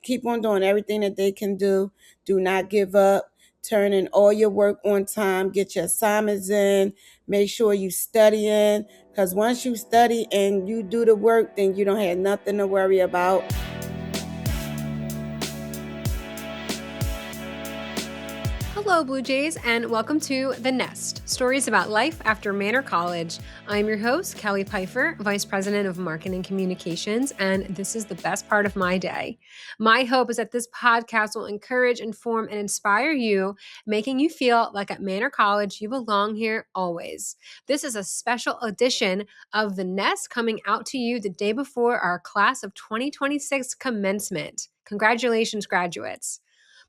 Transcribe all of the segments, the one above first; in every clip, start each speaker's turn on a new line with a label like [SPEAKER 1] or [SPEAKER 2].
[SPEAKER 1] keep on doing everything that they can do. Do not give up. Turn in all your work on time. Get your assignments in. Make sure you studying, because once you study and you do the work, then you don't have nothing to worry about.
[SPEAKER 2] Hello, Blue Jays, and welcome to The Nest, stories about life after Manor College. I'm your host, Kelly Pfeiffer, Vice President of Marketing Communications, and this is the best part of my day. My hope is that this podcast will encourage, inform, and inspire you, making you feel like at Manor College you belong here always. This is a special edition of The Nest coming out to you the day before our class of 2026 commencement. Congratulations, graduates.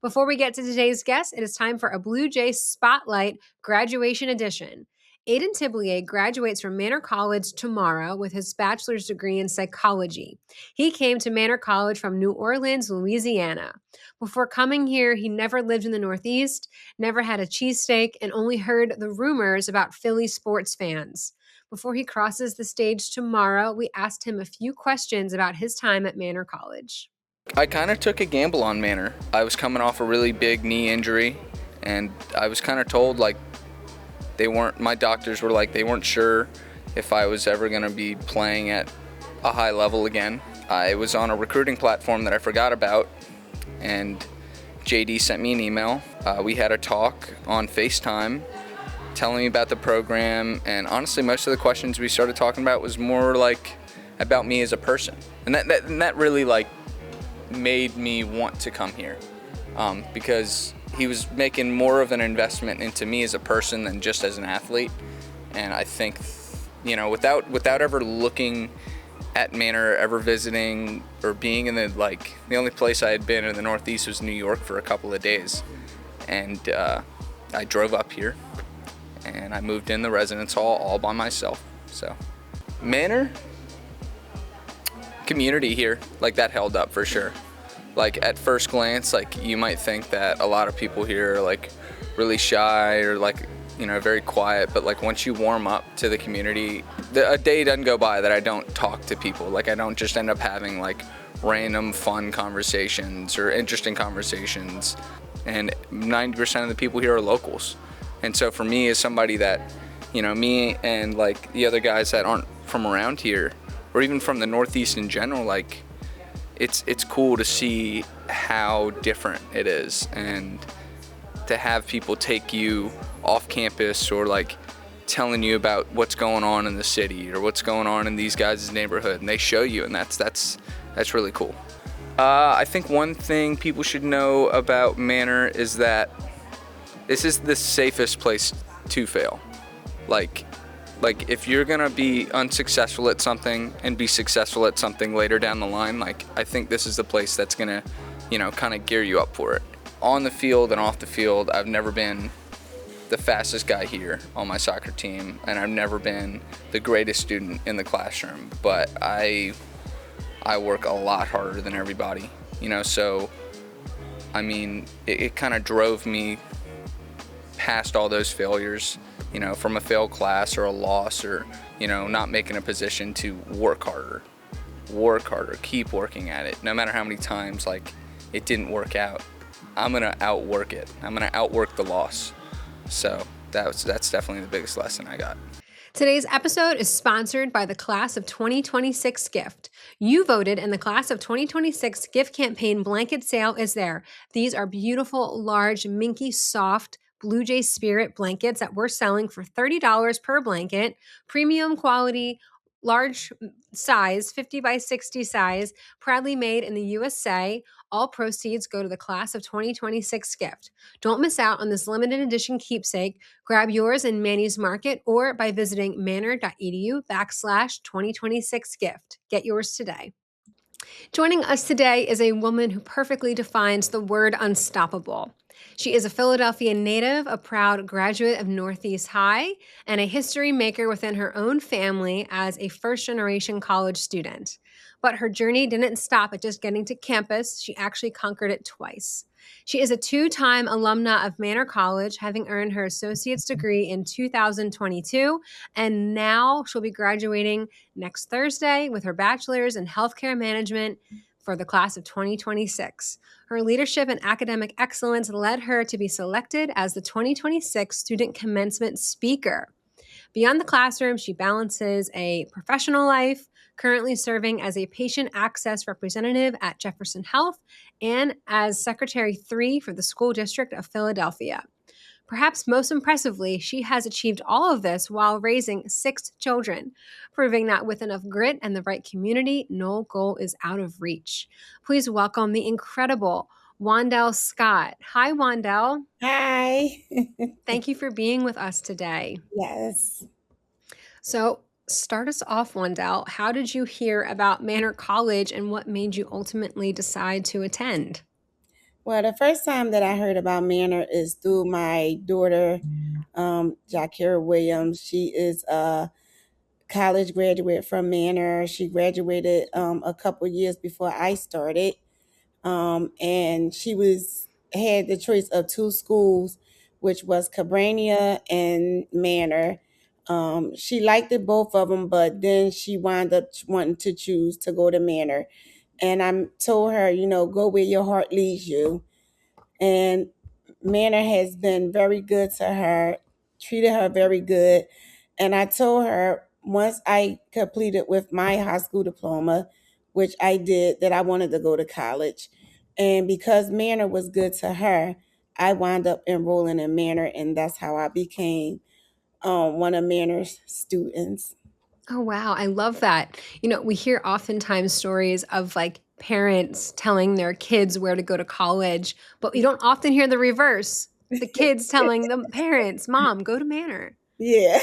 [SPEAKER 2] Before we get to today's guest, it is time for a Blue Jay Spotlight Graduation Edition. Aiden Tiblier graduates from Manor College tomorrow with his bachelor's degree in psychology. He came to Manor College from New Orleans, Louisiana. Before coming here, he never lived in the Northeast, never had a cheesesteak, and only heard the rumors about Philly sports fans. Before he crosses the stage tomorrow, we asked him a few questions about his time at Manor College.
[SPEAKER 3] I kind of took a gamble on Manor. I was coming off a really big knee injury, and I was kind of told, my doctors were like, they weren't sure if I was ever going to be playing at a high level again. I was on a recruiting platform that I forgot about, and JD sent me an email. We had a talk on FaceTime telling me about the program, and honestly, most of the questions we started talking about was more like about me as a person. And that really made me want to come here, because he was making more of an investment into me as a person than just as an athlete. And I think, without ever looking at Manor, ever visiting or being in the only place I had been in the Northeast was New York for a couple of days. And I drove up here and I moved in the residence hall all by myself. So Manor, community here, that held up for sure. At first glance, you might think that a lot of people here are really shy or very quiet, but once you warm up to the community, a day doesn't go by that I don't talk to people. I don't just end up having random fun conversations or interesting conversations, and 90% of the people here are locals. And so for me, as somebody that, me and the other guys that aren't from around here, or even from the Northeast in general, it's cool to see how different it is, and to have people take you off campus or telling you about what's going on in the city or what's going on in these guys' neighborhood, and they show you, and that's really cool. I think one thing people should know about Manor is that this is the safest place to fail. If you're gonna be unsuccessful at something and be successful at something later down the line, I think this is the place that's gonna, kind of gear you up for it. On the field and off the field, I've never been the fastest guy here on my soccer team, and I've never been the greatest student in the classroom, but I work a lot harder than everybody, so, it kind of drove me past all those failures, from a failed class or a loss or, not making a position to work harder, keep working at it. No matter how many times, it didn't work out, I'm going to outwork it. I'm going to outwork the loss. So that's definitely the biggest lesson I got.
[SPEAKER 2] Today's episode is sponsored by the Class of 2026 gift. You voted, and the Class of 2026 gift campaign blanket sale is there. These are beautiful, large, minky, soft Blue Jay Spirit blankets that we're selling for $30 per blanket, premium quality, large size, 50 by 60 size, proudly made in the USA. All proceeds go to the Class of 2026 gift. Don't miss out on this limited edition keepsake. Grab yours in Manny's Market or by visiting manor.edu/2026 gift. Get yours today. Joining us today is a woman who perfectly defines the word unstoppable. She is a Philadelphia native, a proud graduate of Northeast High, and a history maker within her own family as a first-generation college student. But her journey didn't stop at just getting to campus. She actually conquered it twice. She is a two-time alumna of Manor College, having earned her associate's degree in 2022, and now she'll be graduating next Thursday with her bachelor's in healthcare management for the class of 2026. Her leadership and academic excellence led her to be selected as the 2026 Student Commencement Speaker. Beyond the classroom, she balances a professional life, currently serving as a patient access representative at Jefferson Health and as Secretary 3 for the School District of Philadelphia. Perhaps most impressively, she has achieved all of this while raising 6 children, proving that with enough grit and the right community, no goal is out of reach. Please welcome the incredible Wandell Scott. Hi, Wandell.
[SPEAKER 1] Hi.
[SPEAKER 2] Thank you for being with us today.
[SPEAKER 1] Yes.
[SPEAKER 2] So, start us off, Wandell. How did you hear about Manor College and what made you ultimately decide to attend?
[SPEAKER 1] Well, the first time that I heard about Manor is through my daughter, Jakira Williams. She is a college graduate from Manor. She graduated a couple years before I started, and she was had the choice of two schools, which was Cabrania and Manor. She liked it both of them, but then she wound up wanting to choose to go to Manor. And I told her, go where your heart leads you. And Manor has been very good to her, treated her very good. And I told her once I completed with my high school diploma, which I did, that I wanted to go to college. And because Manor was good to her, I wound up enrolling in Manor, and that's how I became one of Manor's students.
[SPEAKER 2] Oh, wow. I love that. We hear oftentimes stories of like parents telling their kids where to go to college, but we don't often hear the reverse. The kids telling the parents, "Mom, go to Manor."
[SPEAKER 1] Yeah.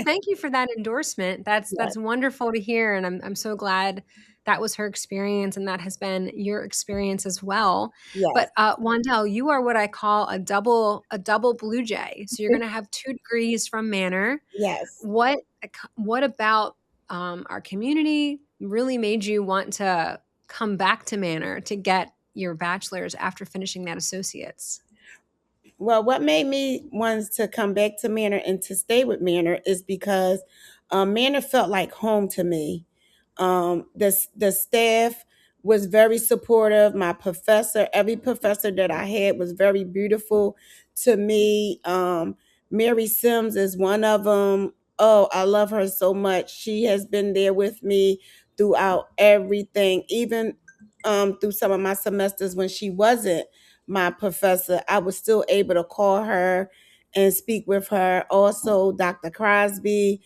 [SPEAKER 2] Thank you for that endorsement. That's
[SPEAKER 1] Yes.
[SPEAKER 2] wonderful to hear, and I'm so glad that was her experience, and that has been your experience as well.
[SPEAKER 1] Yes.
[SPEAKER 2] But Wandell, you are what I call a double Blue Jay. So you're going to have 2 degrees from Manor.
[SPEAKER 1] Yes.
[SPEAKER 2] What about our community really made you want to come back to Manor to get your bachelor's after finishing that associate's?
[SPEAKER 1] Well, what made me want to come back to Manor and to stay with Manor is because Manor felt like home to me. The staff was very supportive. My professor, every professor that I had was very beautiful to me. Mary Sims is one of them. Oh, I love her so much. She has been there with me throughout everything, even through some of my semesters when she wasn't my professor. I was still able to call her and speak with her. Also, Dr. Crosby,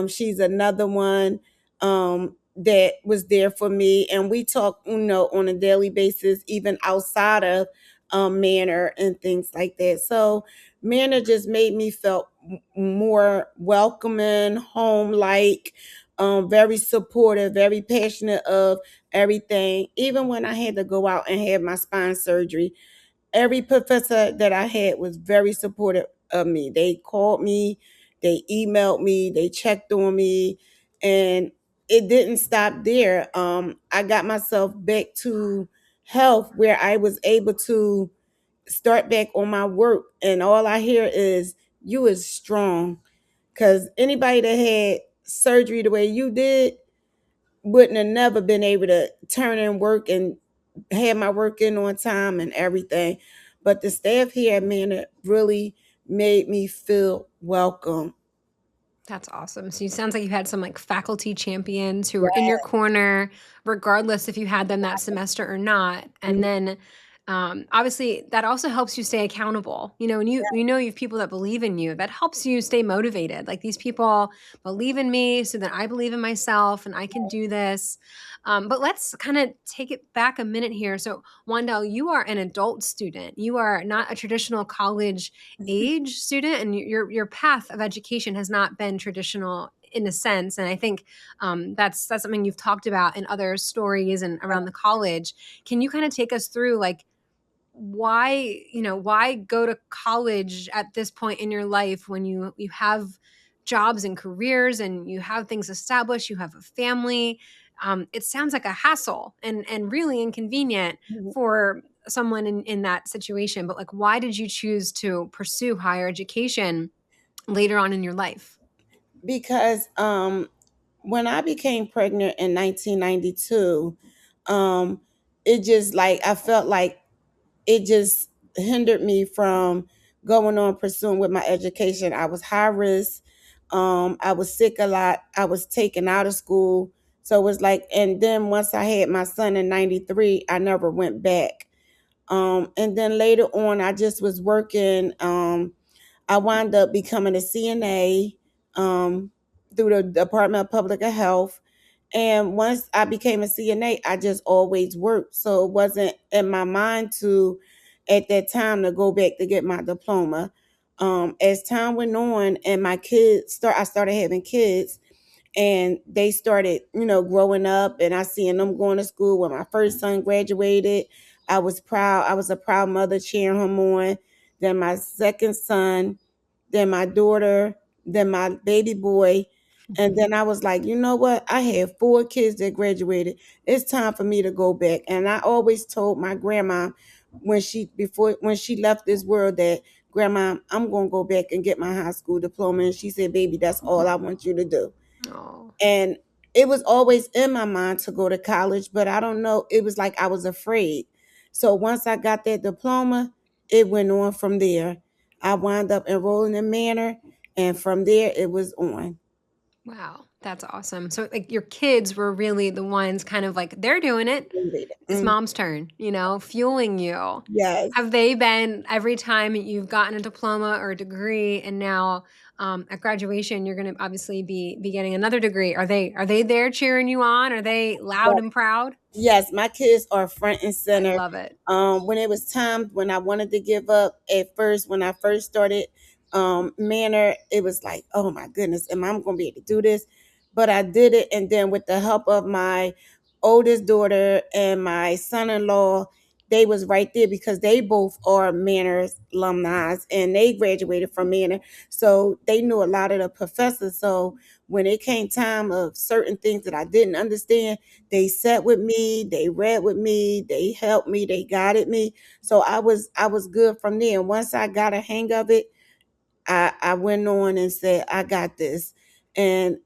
[SPEAKER 1] she's another one that was there for me, and we talk, on a daily basis, even outside of Manor and things like that. So Manor just made me feel more welcoming, home like, very supportive, very passionate of everything. Even when I had to go out and have my spine surgery, every professor that I had was very supportive of me. They called me, they emailed me, they checked on me, and it didn't stop there. I got myself back to health where I was able to start back on my work, and all I hear is you is strong. Because anybody that had surgery the way you did wouldn't have never been able to turn in work and have my work in on time and everything. But the staff here at Manor really made me feel welcome.
[SPEAKER 2] That's awesome. So it sounds like you had some like faculty champions who were in
[SPEAKER 1] Yeah.
[SPEAKER 2] your corner, regardless if you had them that semester or not. And then obviously that also helps you stay accountable. And you have people that believe in you. That helps you stay motivated. Like these people believe in me, so that I believe in myself and I can do this. But let's kind of take it back a minute here. So Wandell, you are an adult student. You are not a traditional college age student, and your path of education has not been traditional in a sense. And I think that's something you've talked about in other stories and around the college. Can you kind of take us through like why go to college at this point in your life when you have jobs and careers and you have things established, you have a family? It sounds like a hassle and really inconvenient for someone in that situation. But like, why did you choose to pursue higher education later on in your life?
[SPEAKER 1] Because when I became pregnant in 1992, um it just like I felt like it just hindered me from going on pursuing with my education. I was high risk. I was sick a lot. I was taken out of school. So it was like, and then once I had my son in 93, I never went back. And then later on, I just was working. I wound up becoming a CNA through the Department of Public Health. And once I became a CNA, I just always worked. So it wasn't in my mind to, at that time, to go back to get my diploma. As time went on and I started having kids, and they started, growing up, and I seen them going to school. When my first son graduated, I was proud. I was a proud mother cheering him on. Then my second son, then my daughter, then my baby boy. And then I was like, you know what? I had four kids that graduated. It's time for me to go back. And I always told my grandma when she left this world that, Grandma, I'm gonna go back and get my high school diploma. And she said, baby, that's all I want you to do.
[SPEAKER 2] Oh,
[SPEAKER 1] And it was always in my mind to go to college, but I don't know. It was like I was afraid. So once I got that diploma, it went on from there. I wound up enrolling in Manor, and from there it was on.
[SPEAKER 2] wow. That's awesome. So like your kids were really the ones kind of like they're doing it. It's
[SPEAKER 1] Mm,
[SPEAKER 2] mom's turn, fueling you.
[SPEAKER 1] yes.
[SPEAKER 2] Have they been every time you've gotten a diploma or a degree and now at graduation you're going to obviously be getting another degree. Are they there cheering you on? Are they loud and proud?
[SPEAKER 1] Yes, my kids are front and
[SPEAKER 2] I
[SPEAKER 1] center.
[SPEAKER 2] love it.
[SPEAKER 1] When it was time when I wanted to give up at first, when I first started Manor, it was like, oh my goodness, am I going to be able to do this? But I did it, and then with the help of my oldest daughter and my son-in-law, they was right there because they both are Manor alumni, and they graduated from Manor, so they knew a lot of the professors. So when it came time of certain things that I didn't understand, they sat with me, they read with me, they helped me, they guided me. So I was good from there. And once I got a hang of it, I went on and said, I got this. And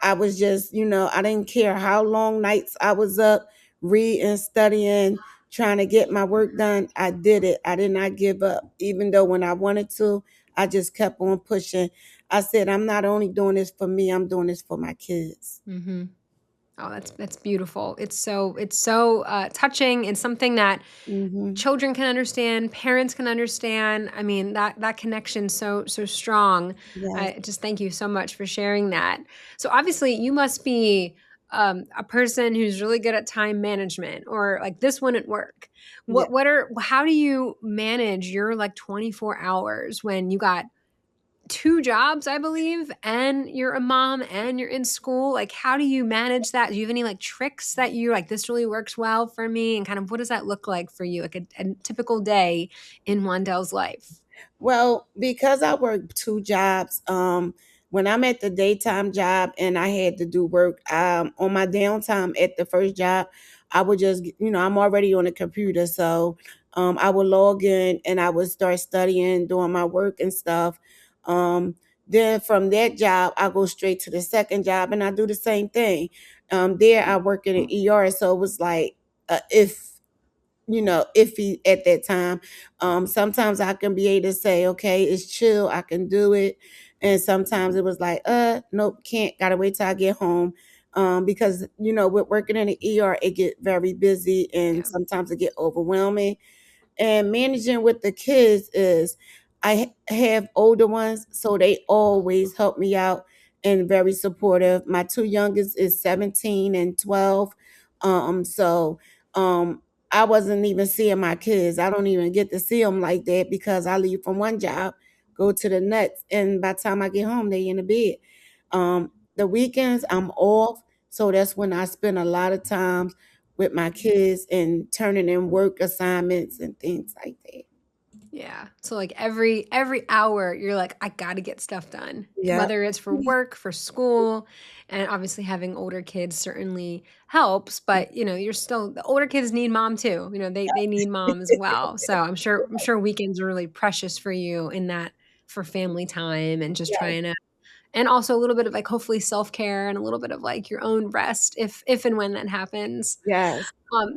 [SPEAKER 1] I was just, I didn't care how long nights I was up reading, studying, trying to get my work done. I did it. I did not give up. Even though when I wanted to, I just kept on pushing. I said, I'm not only doing this for me, I'm doing this for my kids.
[SPEAKER 2] Mm-hmm. Oh, that's beautiful. It's so touching and something that
[SPEAKER 1] Hmm.
[SPEAKER 2] children can understand, parents can understand. I mean, that connection so strong.
[SPEAKER 1] Yes.
[SPEAKER 2] I just thank you so much for sharing that. So obviously, you must be a person who's really good at time management, or like this wouldn't work.
[SPEAKER 1] Yeah.
[SPEAKER 2] How do you manage your like 24 hours when you got two jobs, I believe, and you're a mom and you're in school? Like, how do you manage that? Do you have any like tricks that you like, this really works well for me? And kind of what does that look like for you? Like a typical day in Wandell's life?
[SPEAKER 1] Well, because I work two jobs, when I'm at the daytime job and I had to do work, on my downtime at the first job, I would just, I'm already on the computer. So I would log in and I would start studying, doing my work and stuff. Um, then from that job, I go straight to the second job and I do the same thing. There I work in an ER. So it was like, if iffy at that time. Sometimes I can be able to say, okay, it's chill, I can do it. And sometimes it was like, nope, can't, gotta wait till I get home. Because with working in the ER, it get very busy and
[SPEAKER 2] Yeah.
[SPEAKER 1] sometimes it get overwhelming. And managing with the kids is have older ones, so they always help me out and very supportive. My two youngest is 17 and 12. So I wasn't even seeing my kids. I don't even get to see them like that because I leave from one job, go to the next, and by the time I get home, they in the bed. The weekends I'm off, so that's when I spend a lot of time with my kids and turning in work assignments and things like that.
[SPEAKER 2] Yeah. So like every hour you're like, I gotta get stuff done.
[SPEAKER 1] Yeah.
[SPEAKER 2] Whether it's for work, for school, and obviously having older kids certainly helps, but you're still the older kids need mom too. They need mom as well. So I'm sure weekends are really precious for you in that for family time and just
[SPEAKER 1] Yeah.
[SPEAKER 2] trying to and also a little bit of like hopefully self-care and a little bit of like your own rest if and when that happens.
[SPEAKER 1] Yes,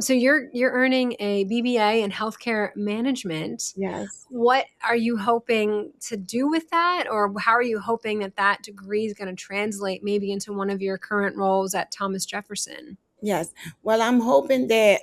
[SPEAKER 2] So you're earning a BBA in healthcare management.
[SPEAKER 1] yes.
[SPEAKER 2] What are you hoping to do with that, or how are you hoping that that degree is going to translate maybe into one of your current roles at Thomas Jefferson?
[SPEAKER 1] Yes. Well, I'm hoping that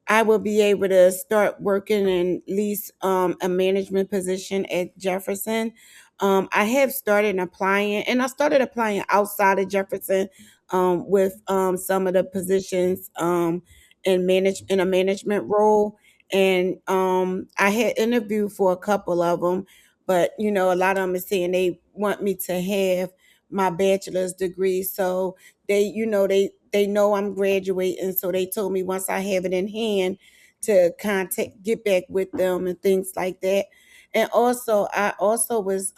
[SPEAKER 1] I will be able to start working in at least a management position at Jefferson. I have started applying, and I started applying outside of Jefferson with some of the positions in a management role. And I had interviewed for a couple of them, but a lot of them is saying they want me to have my bachelor's degree. So they know I'm graduating, so they told me once I have it in hand to get back with them and things like that. And also, I also was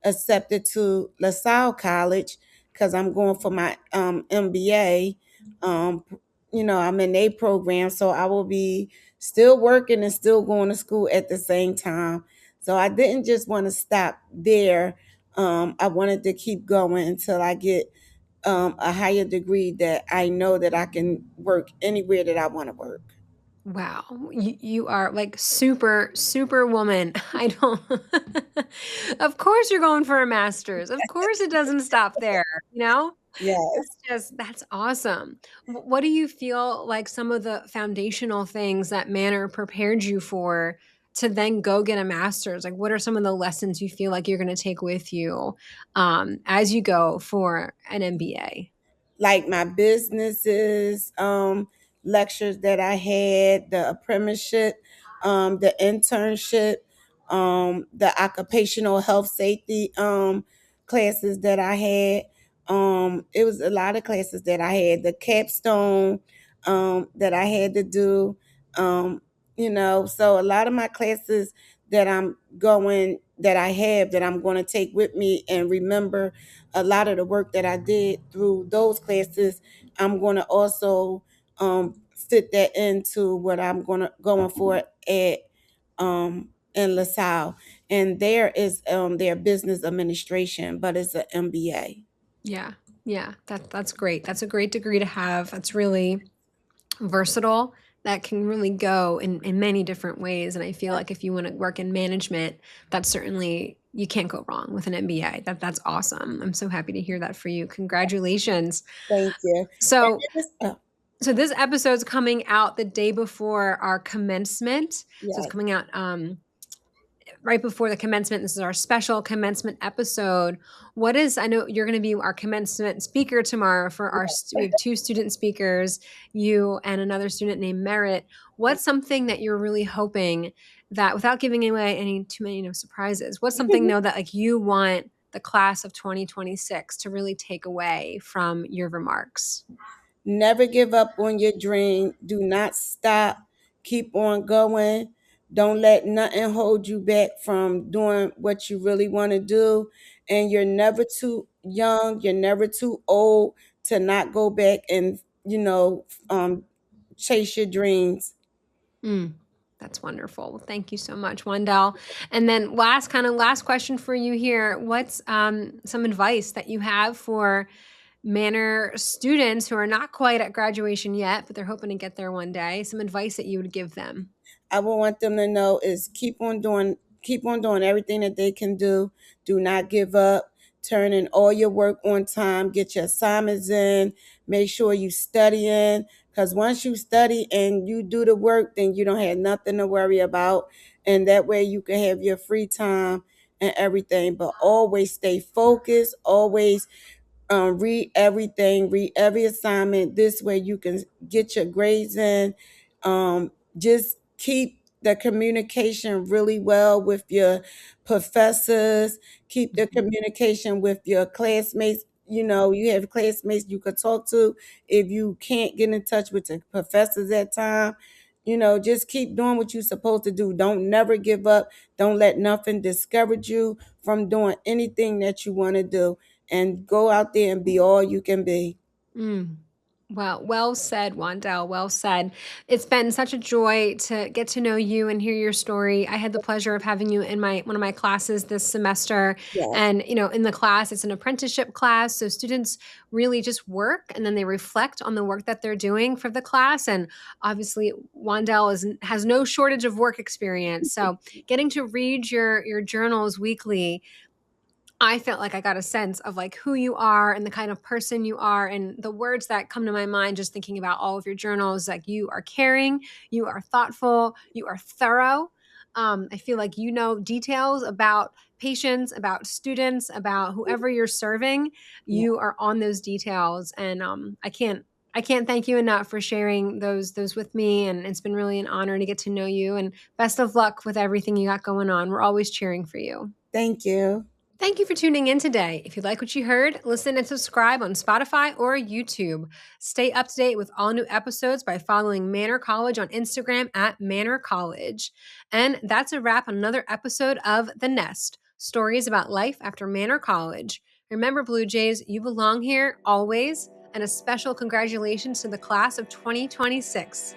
[SPEAKER 1] accepted to LaSalle College because I'm going for my MBA. Um, I'm in a program, so I will be still working and still going to school at the same time. So I didn't just want to stop there. I wanted to keep going until I get a higher degree that I know that I can work anywhere that I want to work.
[SPEAKER 2] Wow, you are like super super woman. I don't. Of course, you're going for a master's. Of course, it doesn't stop there. You know.
[SPEAKER 1] Yes.
[SPEAKER 2] That's awesome. What do you feel like some of the foundational things that Manor prepared you for to then go get a master's? Like, what are some of the lessons you feel like you're going to take with you as you go for an MBA?
[SPEAKER 1] Like my businesses, lectures that I had, the apprenticeship, the internship, the occupational health safety classes that I had. It was a lot of classes that I had, the capstone that I had to do. So a lot of my classes that I have that I'm going to take with me and remember a lot of the work that I did through those classes. I'm going to also fit that into what I'm going for at in LaSalle, and there is their business administration, but it's an MBA.
[SPEAKER 2] Yeah, yeah, that's great. That's a great degree to have. That's really versatile. That can really go in many different ways. And I feel like if you want to work in management, that's certainly you can't go wrong with an MBA. That's awesome. I'm so happy to hear that for you. Congratulations.
[SPEAKER 1] Thank you. And
[SPEAKER 2] So
[SPEAKER 1] it is, oh,
[SPEAKER 2] so this episode's coming out the day before our commencement. So it's
[SPEAKER 1] yes.
[SPEAKER 2] coming out right before the commencement. This is our special commencement episode. What is, I know you're going to be our commencement speaker tomorrow for we have two student speakers, you and another student named Merritt. What's something that you're really hoping that, without giving away any too many surprises, what's something though that like you want the class of 2026 to really take away from your remarks?
[SPEAKER 1] Never give up on your dream. Do not stop. Keep on going. Don't let nothing hold you back from doing what you really want to do. And you're never too young. You're never too old to not go back and, chase your dreams.
[SPEAKER 2] Mm, that's wonderful. Well, thank you so much, Wandell. And then last question for you here. What's some advice that you have for Manor students who are not quite at graduation yet, but they're hoping to get there one day? Some advice that you would give them.
[SPEAKER 1] I would want them to know is keep on doing everything that they can do. Do not give up. Turn in all your work on time. Get your assignments in. Make sure you studying. Because once you study and you do the work, then you don't have nothing to worry about. And that way you can have your free time and everything. But always stay focused. Always read everything, read every assignment. This way you can get your grades in. Just keep the communication really well with your professors. Keep the communication with your classmates. You have classmates you could talk to if you can't get in touch with the professors at time. Just keep doing what you're supposed to do. Don't never give up. Don't let nothing discourage you from doing anything that you want to do, and go out there and be all you can be.
[SPEAKER 2] Mm. Wow, well said, Wandell. Well said. It's been such a joy to get to know you and hear your story. I had the pleasure of having you in my one of my classes this semester.
[SPEAKER 1] Yes.
[SPEAKER 2] And, in the class, it's an apprenticeship class. So students really just work and then they reflect on the work that they're doing for the class. And obviously, Wandell has no shortage of work experience. So getting to read your journals weekly, I felt like I got a sense of like who you are and the kind of person you are, and the words that come to my mind just thinking about all of your journals. Like, you are caring, you are thoughtful, you are thorough. I feel like you know details about patients, about students, about whoever you're serving.
[SPEAKER 1] Yeah.
[SPEAKER 2] You are on those details, and I can't thank you enough for sharing those with me. And it's been really an honor to get to know you. And best of luck with everything you got going on. We're always cheering for you.
[SPEAKER 1] Thank you.
[SPEAKER 2] Thank you for tuning in today. If you like what you heard, listen and subscribe on Spotify or YouTube. Stay up to date with all new episodes by following Manor College on Instagram at Manor College. And that's a wrap on another episode of The Nest, stories about life after Manor College. Remember, Blue Jays, you belong here always, and a special congratulations to the class of 2026.